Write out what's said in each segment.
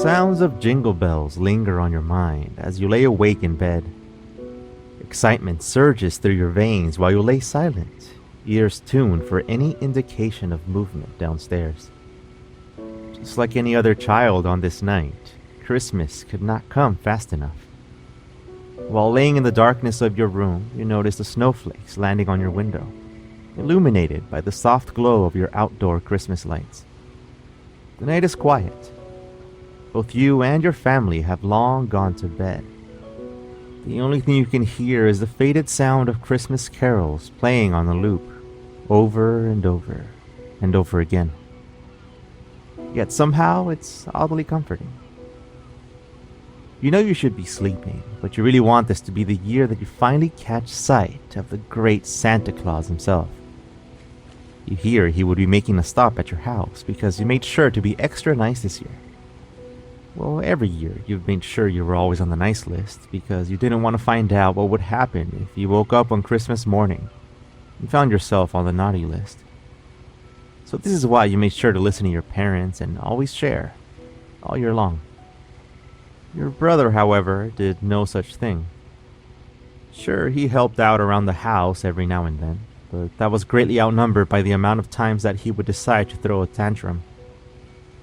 sounds of jingle bells linger on your mind as you lay awake in bed. Excitement surges through your veins while you lay silent, ears tuned for any indication of movement downstairs. Just like any other child on this night, Christmas could not come fast enough. While laying in the darkness of your room, you notice the snowflakes landing on your window, illuminated by the soft glow of your outdoor Christmas lights. The night is quiet. Both you and your family have long gone to bed. The only thing you can hear is the faded sound of Christmas carols playing on a loop, over and over and over again. Yet somehow it's oddly comforting. You know you should be sleeping, but you really want this to be the year that you finally catch sight of the great Santa Claus himself. You hear he would be making a stop at your house because you made sure to be extra nice this year. Well, every year you've made sure you were always on the nice list because you didn't want to find out what would happen if you woke up on Christmas morning and found yourself on the naughty list. So this is why you made sure to listen to your parents and always share, all year long. Your brother, however, did no such thing. Sure, he helped out around the house every now and then, but that was greatly outnumbered by the amount of times that he would decide to throw a tantrum.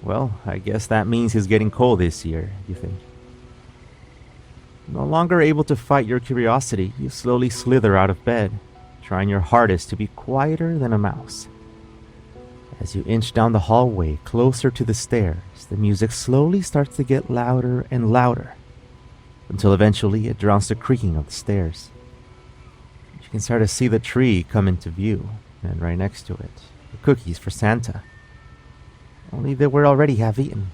Well, I guess that means he's getting cold this year, you think. No longer able to fight your curiosity, you slowly slither out of bed, trying your hardest to be quieter than a mouse. As you inch down the hallway closer to the stairs, the music slowly starts to get louder and louder, until eventually it drowns the creaking of the stairs. You can start to see the tree come into view, and right next to it, the cookies for Santa. Only they were already half-eaten.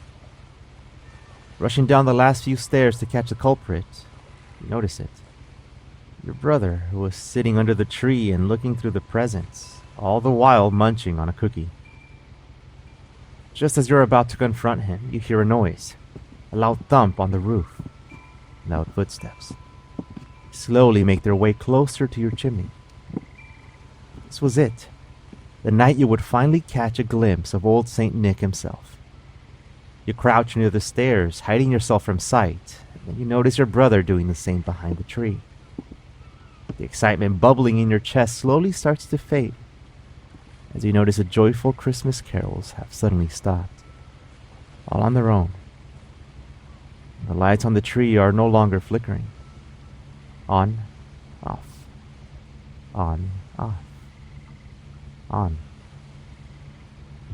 Rushing down the last few stairs to catch the culprit, you notice it. Your brother, who was sitting under the tree and looking through the presents, all the while munching on a cookie. Just as you're about to confront him, you hear a noise, a loud thump on the roof, loud footsteps. Slowly make their way closer to your chimney. This was it, the night you would finally catch a glimpse of old Saint Nick himself. You crouch near the stairs, hiding yourself from sight, and then you notice your brother doing the same behind the tree. The excitement bubbling in your chest slowly starts to fade, as you notice the joyful Christmas carols have suddenly stopped, all on their own. The lights on the tree are no longer flickering. On, off, on, off, on,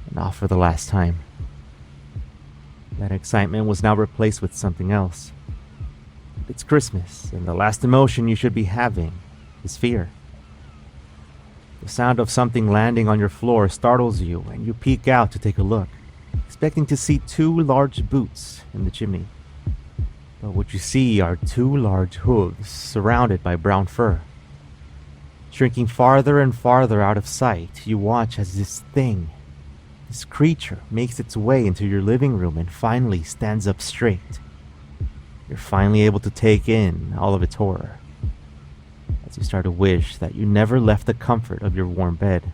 and off for the last time. That excitement was now replaced with something else. It's Christmas, and the last emotion you should be having is fear. The sound of something landing on your floor startles you, and you peek out to take a look, expecting to see two large boots in the chimney. But what you see are two large hooves surrounded by brown fur. Shrinking farther and farther out of sight, you watch as this thing, this creature, makes its way into your living room and finally stands up straight. You're finally able to take in all of its horror, as you start to wish that you never left the comfort of your warm bed.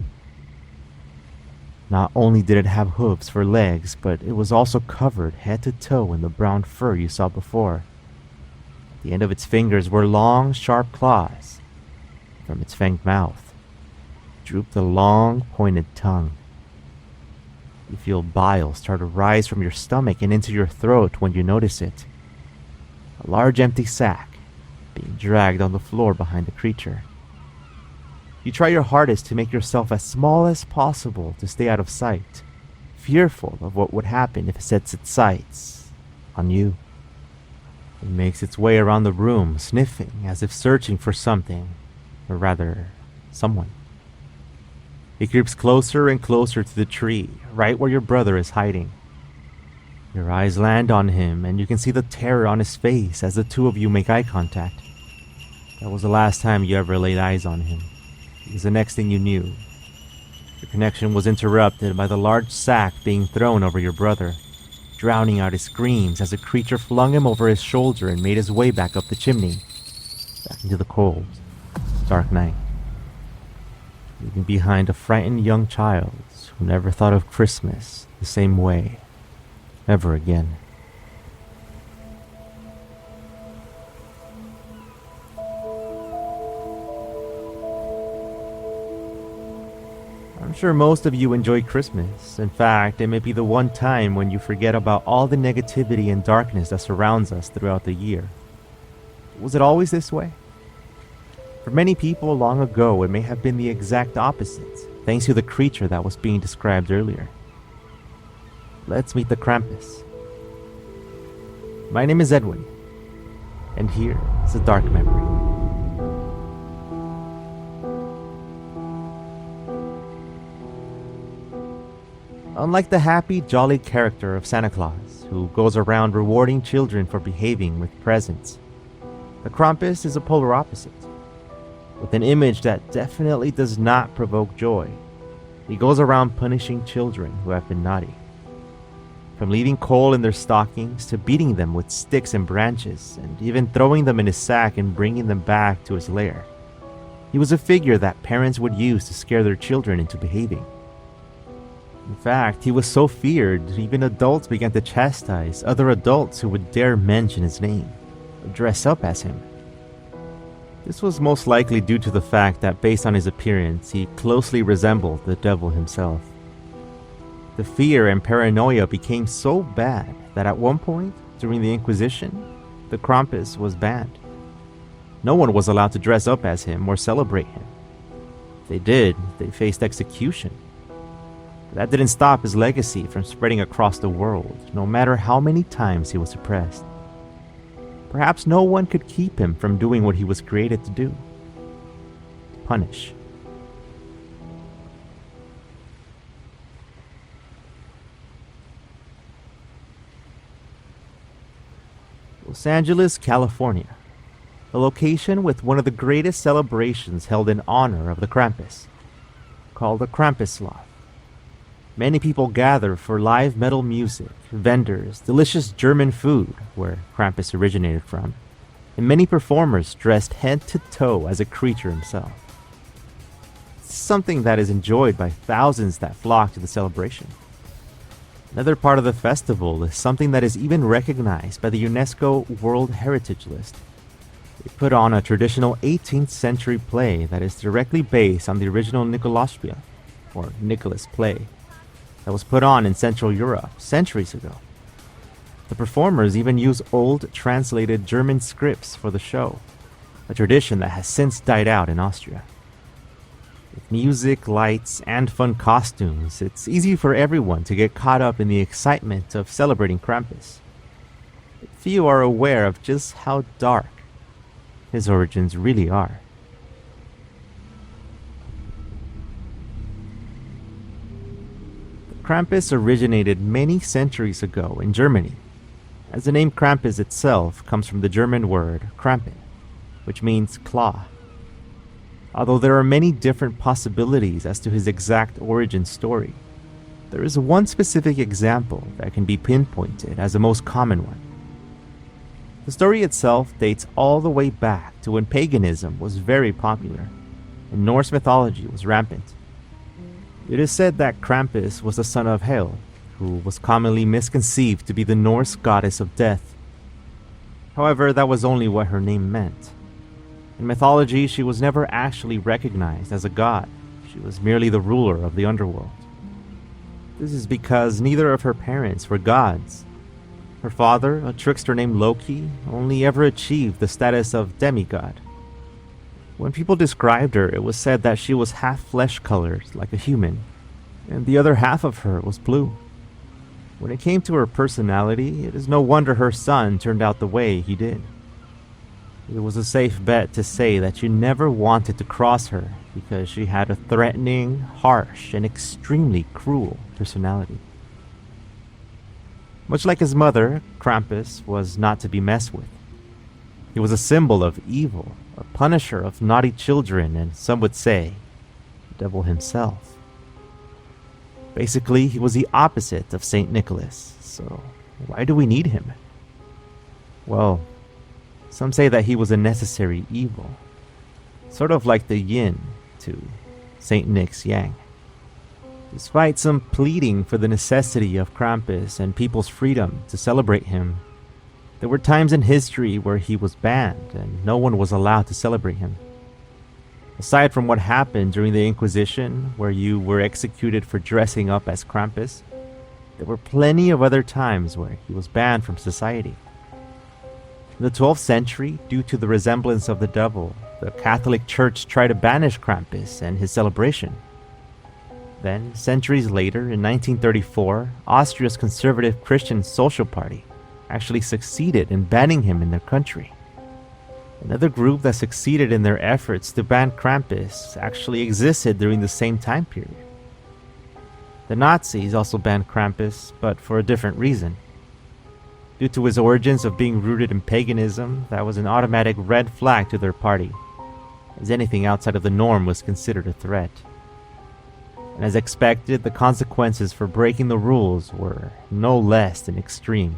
Not only did it have hooves for legs, but it was also covered head to toe in the brown fur you saw before. At the end of its fingers were long, sharp claws. From its fanged mouth drooped a long, pointed tongue. You feel bile start to rise from your stomach and into your throat when you notice it. A large empty sack being dragged on the floor behind the creature. You try your hardest to make yourself as small as possible to stay out of sight, fearful of what would happen if it sets its sights on you. It makes its way around the room, sniffing as if searching for something, or rather, someone. It creeps closer and closer to the tree, right where your brother is hiding. Your eyes land on him, and you can see the terror on his face as the two of you make eye contact. That was the last time you ever laid eyes on him, because the next thing you knew, your connection was interrupted by the large sack being thrown over your brother, drowning out his screams as the creature flung him over his shoulder and made his way back up the chimney, back into the cold, dark night, leaving behind a frightened young child who never thought of Christmas the same way ever again. I'm sure most of you enjoy Christmas. In fact, it may be the one time when you forget about all the negativity and darkness that surrounds us throughout the year. Was it always this way? For many people long ago, it may have been the exact opposite, thanks to the creature that was being described earlier. Let's meet the Krampus. My name is Edwin, and here is a dark memory. Unlike the happy, jolly character of Santa Claus, who goes around rewarding children for behaving with presents, the Krampus is a polar opposite. With an image that definitely does not provoke joy, he goes around punishing children who have been naughty. From leaving coal in their stockings to beating them with sticks and branches, and even throwing them in his sack and bringing them back to his lair. He was a figure that parents would use to scare their children into behaving. In fact, he was so feared, even adults began to chastise other adults who would dare mention his name, or dress up as him. This was most likely due to the fact that based on his appearance, he closely resembled the devil himself. The fear and paranoia became so bad that at one point, during the Inquisition, the Krampus was banned. No one was allowed to dress up as him or celebrate him. If they did, they faced execution. That didn't stop his legacy from spreading across the world, no matter how many times he was suppressed. Perhaps no one could keep him from doing what he was created to do: punish. Los Angeles, California, a location with one of the greatest celebrations held in honor of the Krampus, called the Krampusloft. Many people gather for live metal music, vendors, delicious German food, where Krampus originated from, and many performers dressed head to toe as a creature himself. It's something that is enjoyed by thousands that flock to the celebration. Another part of the festival is something that is even recognized by the UNESCO World Heritage List. They put on a traditional 18th century play that is directly based on the original Nikolaspia, or Nicholas play, that was put on in Central Europe centuries ago. The performers even use old translated German scripts for the show, a tradition that has since died out in Austria. With music, lights, and fun costumes, it's easy for everyone to get caught up in the excitement of celebrating Krampus. But few are aware of just how dark his origins really are. Krampus originated many centuries ago in Germany, as the name Krampus itself comes from the German word Krampen, which means claw. Although there are many different possibilities as to his exact origin story, there is one specific example that can be pinpointed as the most common one. The story itself dates all the way back to when paganism was very popular and Norse mythology was rampant. It is said that Krampus was the son of Hel, who was commonly misconceived to be the Norse goddess of death. However, that was only what her name meant. In mythology, she was never actually recognized as a god. She was merely the ruler of the underworld. This is because neither of her parents were gods. Her father, a trickster named Loki, only ever achieved the status of demigod. When people described her, it was said that she was half flesh-colored, like a human, and the other half of her was blue. When it came to her personality, it is no wonder her son turned out the way he did. It was a safe bet to say that you never wanted to cross her because she had a threatening, harsh, and extremely cruel personality. Much like his mother, Krampus was not to be messed with. He was a symbol of evil, a punisher of naughty children, and some would say, the devil himself. Basically, he was the opposite of Saint Nicholas, so why do we need him? Well, some say that he was a necessary evil, sort of like the yin to Saint Nick's yang. Despite some pleading for the necessity of Krampus and people's freedom to celebrate him, there were times in history where he was banned and no one was allowed to celebrate him. Aside from what happened during the Inquisition, where you were executed for dressing up as Krampus, there were plenty of other times where he was banned from society. In the 12th century, due to the resemblance of the devil, the Catholic Church tried to banish Krampus and his celebration. Then, centuries later, in 1934, Austria's conservative Christian Social Party actually succeeded in banning him in their country. Another group that succeeded in their efforts to ban Krampus actually existed during the same time period. The Nazis also banned Krampus, but for a different reason. Due to his origins of being rooted in paganism, that was an automatic red flag to their party, as anything outside of the norm was considered a threat. And as expected, the consequences for breaking the rules were no less than extreme.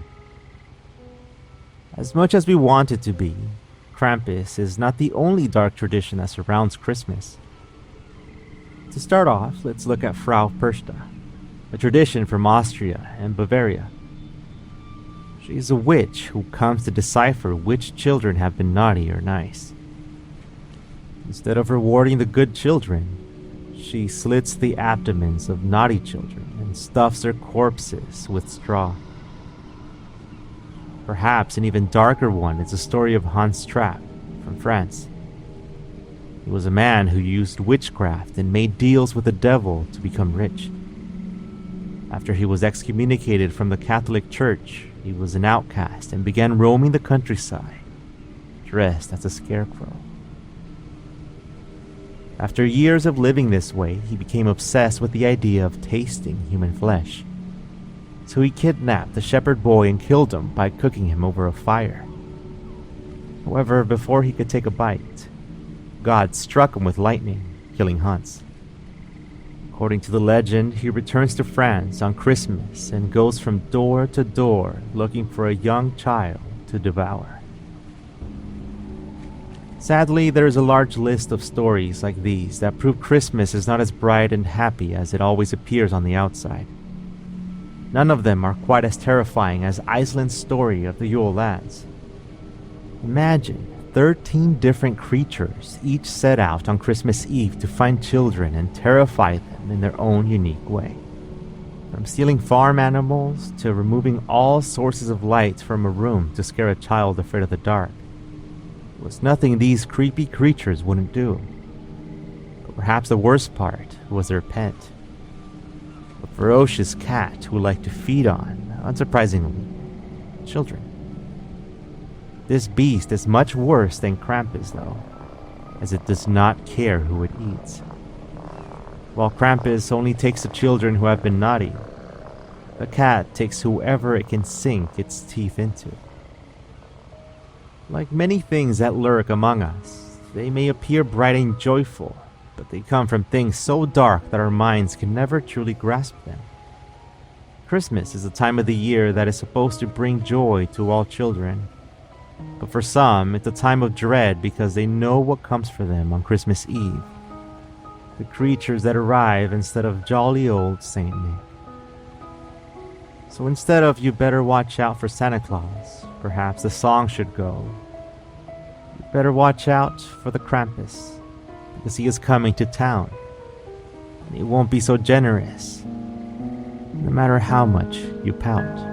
As much as we want it to be, Krampus is not the only dark tradition that surrounds Christmas. To start off, let's look at Frau Persta, a tradition from Austria and Bavaria. She is a witch who comes to decipher which children have been naughty or nice. Instead of rewarding the good children, she slits the abdomens of naughty children and stuffs their corpses with straw. Perhaps an even darker one is the story of Hans Trapp from France. He was a man who used witchcraft and made deals with the devil to become rich. After he was excommunicated from the Catholic Church, he was an outcast and began roaming the countryside, dressed as a scarecrow. After years of living this way, he became obsessed with the idea of tasting human flesh. So he kidnapped the shepherd boy and killed him by cooking him over a fire. However, before he could take a bite, God struck him with lightning, killing Hans. According to the legend, he returns to France on Christmas and goes from door to door looking for a young child to devour. Sadly, there is a large list of stories like these that prove Christmas is not as bright and happy as it always appears on the outside. None of them are quite as terrifying as Iceland's story of the Yule lads. Imagine 13 different creatures each set out on Christmas Eve to find children and terrify them in their own unique way. From stealing farm animals to removing all sources of light from a room to scare a child afraid of the dark. There was nothing these creepy creatures wouldn't do. But perhaps the worst part was their pet. A ferocious cat who liked to feed on, unsurprisingly, children. This beast is much worse than Krampus, though, as it does not care who it eats. While Krampus only takes the children who have been naughty, the cat takes whoever it can sink its teeth into. Like many things that lurk among us, they may appear bright and joyful, but they come from things so dark that our minds can never truly grasp them. Christmas is a time of the year that is supposed to bring joy to all children. But for some, it's a time of dread because they know what comes for them on Christmas Eve. The creatures that arrive instead of jolly old Saint Nick. So instead of "You better watch out for Santa Claus," perhaps the song should go, "You better watch out for the Krampus, because he is coming to town, and he won't be so generous, no matter how much you pout."